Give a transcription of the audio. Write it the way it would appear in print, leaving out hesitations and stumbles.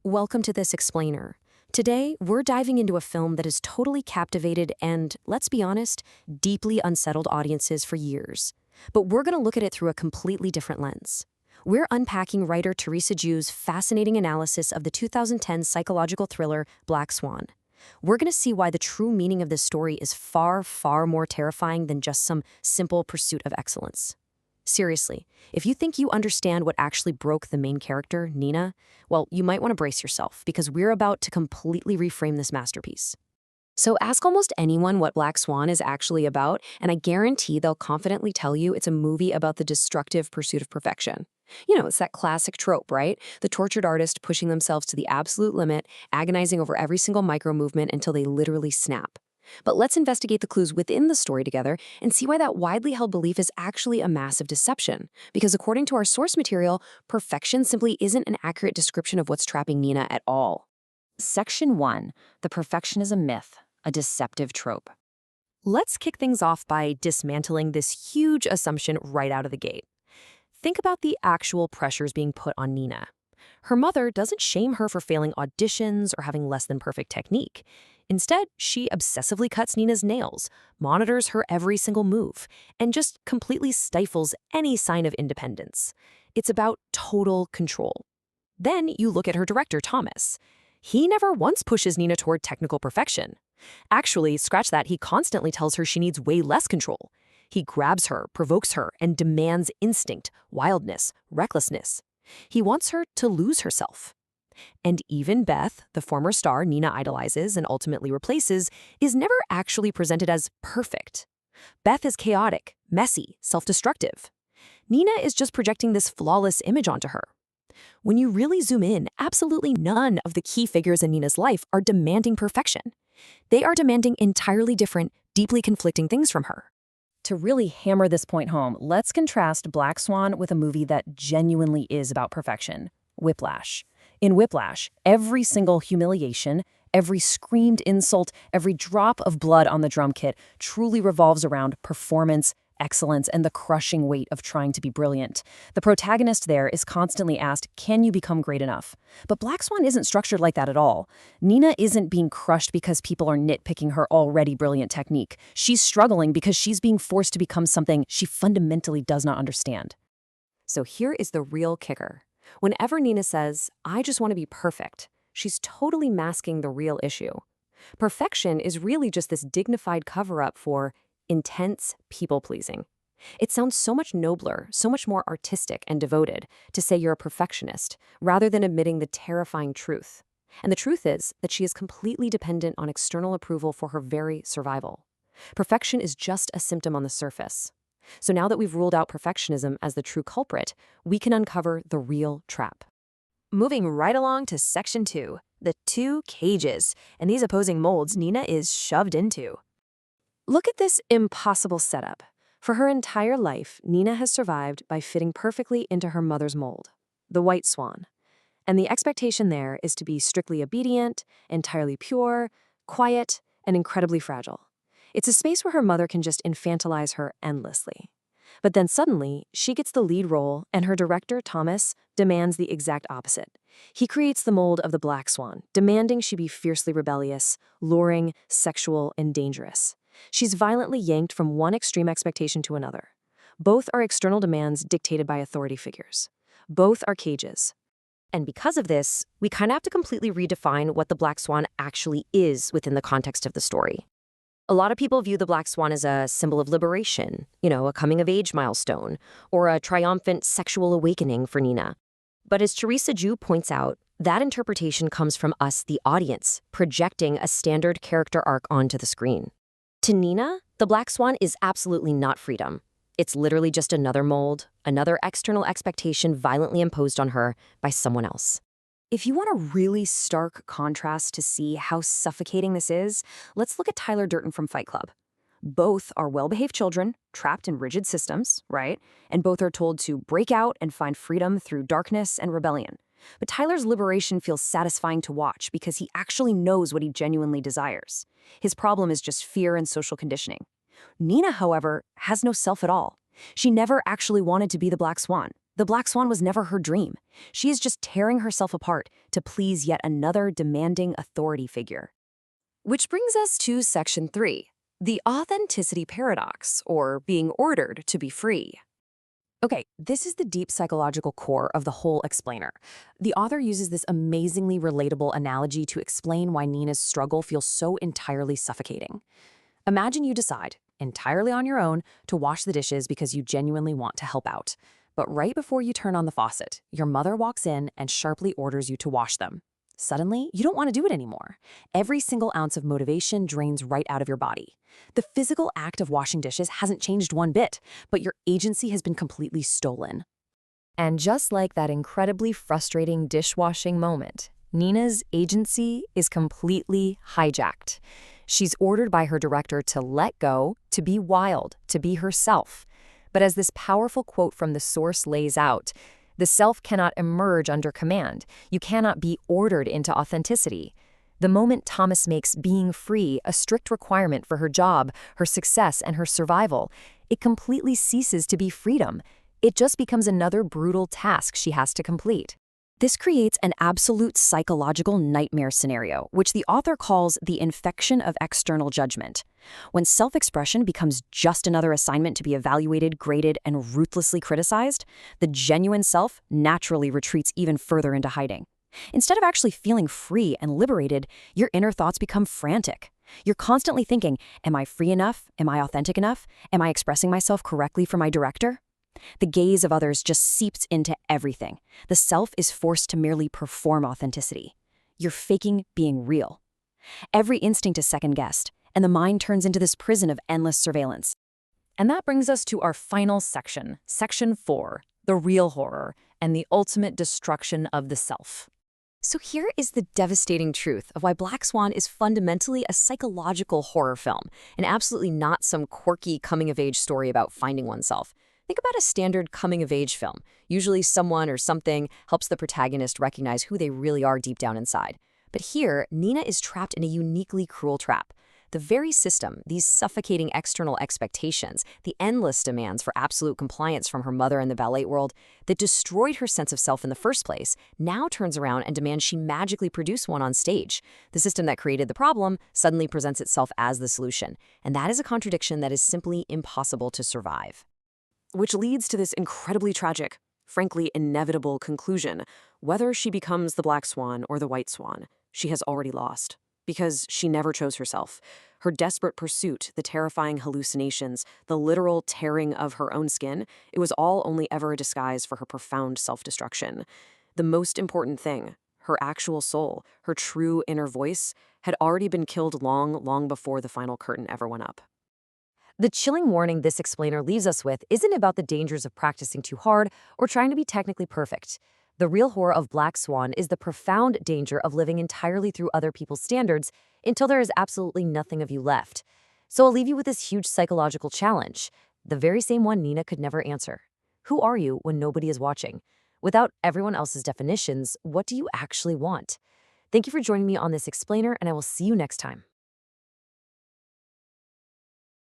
Welcome to this explainer. Today, we're diving into a film that has totally captivated and, let's be honest, deeply unsettled audiences for years. But we're going to look at it through a completely different lens. We're unpacking writer Teresa Jiu's fascinating analysis of the 2010 psychological thriller Black Swan. We're going to see why the true meaning of this story is far, far more terrifying than just some simple pursuit of excellence. Seriously, if you think you understand what actually broke the main character, Nina, well, you might want to brace yourself because we're about to completely reframe this masterpiece. So ask almost anyone what Black Swan is actually about, and I guarantee they'll confidently tell you it's a movie about the destructive pursuit of perfection. It's that classic trope, right? The tortured artist pushing themselves to the absolute limit, agonizing over every single micro movement until they literally snap. But let's investigate the clues within the story together and see why that widely held belief is actually a massive deception. Because according to our source material, perfection simply isn't an accurate description of what's trapping Nina at all. Section 1. The perfectionism myth, a deceptive trope. Let's kick things off by dismantling this huge assumption right out of the gate. Think about the actual pressures being put on Nina. Her mother doesn't shame her for failing auditions or having less than perfect technique. Instead, she obsessively cuts Nina's nails, monitors her every single move, and just completely stifles any sign of independence. It's about total control. Then you look at her director, Thomas. He never once pushes Nina toward technical perfection. Actually, scratch that, he constantly tells her she needs way less control. He grabs her, provokes her, and demands instinct, wildness, recklessness. He wants her to lose herself. And even Beth, the former star Nina idolizes and ultimately replaces, is never actually presented as perfect. Beth is chaotic, messy, self-destructive. Nina is just projecting this flawless image onto her. When you really zoom in, absolutely none of the key figures in Nina's life are demanding perfection. They are demanding entirely different, deeply conflicting things from her. To really hammer this point home, let's contrast Black Swan with a movie that genuinely is about perfection, Whiplash. In Whiplash, every single humiliation, every screamed insult, every drop of blood on the drum kit truly revolves around performance, excellence, and the crushing weight of trying to be brilliant. The protagonist there is constantly asked, can you become great enough? But Black Swan isn't structured like that at all. Nina isn't being crushed because people are nitpicking her already brilliant technique. She's struggling because she's being forced to become something she fundamentally does not understand. So here is the real kicker. Whenever Nina says, I just want to be perfect, she's totally masking the real issue. Perfection is really just this dignified cover-up for intense people-pleasing. It sounds so much nobler, so much more artistic and devoted to say you're a perfectionist, rather than admitting the terrifying truth. And the truth is that she is completely dependent on external approval for her very survival. Perfection is just a symptom on the surface. So now that we've ruled out perfectionism as the true culprit, we can uncover the real trap. Moving right along to Section 2, the two cages, and these opposing molds Nina is shoved into. Look at this impossible setup. For her entire life, Nina has survived by fitting perfectly into her mother's mold, the white swan. And the expectation there is to be strictly obedient, entirely pure, quiet, and incredibly fragile. It's a space where her mother can just infantilize her endlessly. But then suddenly, she gets the lead role, and her director, Thomas, demands the exact opposite. He creates the mold of the Black Swan, demanding she be fiercely rebellious, luring, sexual, and dangerous. She's violently yanked from one extreme expectation to another. Both are external demands dictated by authority figures. Both are cages. And because of this, we kind of have to completely redefine what the Black Swan actually is within the context of the story. A lot of people view the Black Swan as a symbol of liberation, a coming-of-age milestone, or a triumphant sexual awakening for Nina. But as Teresa Jiu points out, that interpretation comes from us, the audience, projecting a standard character arc onto the screen. To Nina, the Black Swan is absolutely not freedom. It's literally just another mold, another external expectation violently imposed on her by someone else. If you want a really stark contrast to see how suffocating this is, let's look at Tyler Durden from Fight Club. Both are well-behaved children, trapped in rigid systems, right? And both are told to break out and find freedom through darkness and rebellion. But Tyler's liberation feels satisfying to watch because he actually knows what he genuinely desires. His problem is just fear and social conditioning. Nina, however, has no self at all. She never actually wanted to be the Black Swan. The Black Swan was never her dream. She is just tearing herself apart to please yet another demanding authority figure. Which brings us to Section 3, the authenticity paradox, or being ordered to be free. Okay, this is the deep psychological core of the whole explainer. The author uses this amazingly relatable analogy to explain why Nina's struggle feels so entirely suffocating. Imagine you decide, entirely on your own, to wash the dishes because you genuinely want to help out. But right before you turn on the faucet, your mother walks in and sharply orders you to wash them. Suddenly, you don't want to do it anymore. Every single ounce of motivation drains right out of your body. The physical act of washing dishes hasn't changed one bit, but your agency has been completely stolen. And just like that incredibly frustrating dishwashing moment, Nina's agency is completely hijacked. She's ordered by her director to let go, to be wild, to be herself. But as this powerful quote from the source lays out, the self cannot emerge under command. You cannot be ordered into authenticity. The moment Thomas makes being free a strict requirement for her job, her success, and her survival, it completely ceases to be freedom. It just becomes another brutal task she has to complete. This creates an absolute psychological nightmare scenario, which the author calls the infection of external judgment. When self-expression becomes just another assignment to be evaluated, graded, and ruthlessly criticized, the genuine self naturally retreats even further into hiding. Instead of actually feeling free and liberated, your inner thoughts become frantic. You're constantly thinking, am I free enough? Am I authentic enough? Am I expressing myself correctly for my director? The gaze of others just seeps into everything. The self is forced to merely perform authenticity. You're faking being real. Every instinct is second-guessed, and the mind turns into this prison of endless surveillance. And that brings us to our final section, Section 4, the real horror and the ultimate destruction of the self. So here is the devastating truth of why Black Swan is fundamentally a psychological horror film, and absolutely not some quirky coming-of-age story about finding oneself. Think about a standard coming-of-age film. Usually someone or something helps the protagonist recognize who they really are deep down inside. But here, Nina is trapped in a uniquely cruel trap. The very system, these suffocating external expectations, the endless demands for absolute compliance from her mother in the ballet world that destroyed her sense of self in the first place, now turns around and demands she magically produce one on stage. The system that created the problem suddenly presents itself as the solution, and that is a contradiction that is simply impossible to survive. Which leads to this incredibly tragic, frankly inevitable conclusion. Whether she becomes the Black Swan or the White Swan, she has already lost. Because she never chose herself. Her desperate pursuit, the terrifying hallucinations, the literal tearing of her own skin, it was all only ever a disguise for her profound self-destruction. The most important thing, her actual soul, her true inner voice, had already been killed long, long before the final curtain ever went up. The chilling warning this explainer leaves us with isn't about the dangers of practicing too hard or trying to be technically perfect. The real horror of Black Swan is the profound danger of living entirely through other people's standards until there is absolutely nothing of you left. So I'll leave you with this huge psychological challenge, the very same one Nina could never answer. Who are you when nobody is watching? Without everyone else's definitions, what do you actually want? Thank you for joining me on this explainer, and I will see you next time.